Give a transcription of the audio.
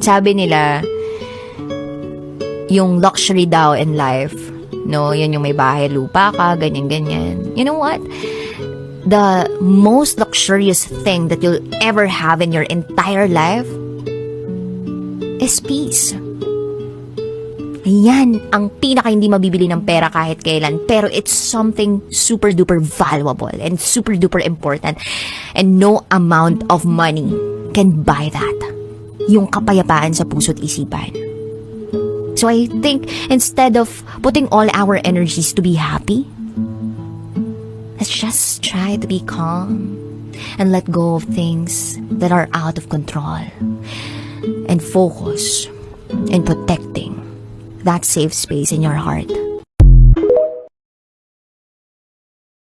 Sabi nila, yung luxury daw in life, no, yan yung may bahay, lupa ka, ganyan-ganyan. You know what? The most luxurious thing that you'll ever have in your entire life is peace. Yan ang pinaka hindi mabibili ng pera kahit kailan. Pero it's something super duper valuable and super duper important. And no amount of money can buy that. Yung kapayapaan sa puso't isipan. So I think instead of putting all our energies to be happy, let's just try to be calm and let go of things that are out of control. And focus in protecting that safe space in your heart.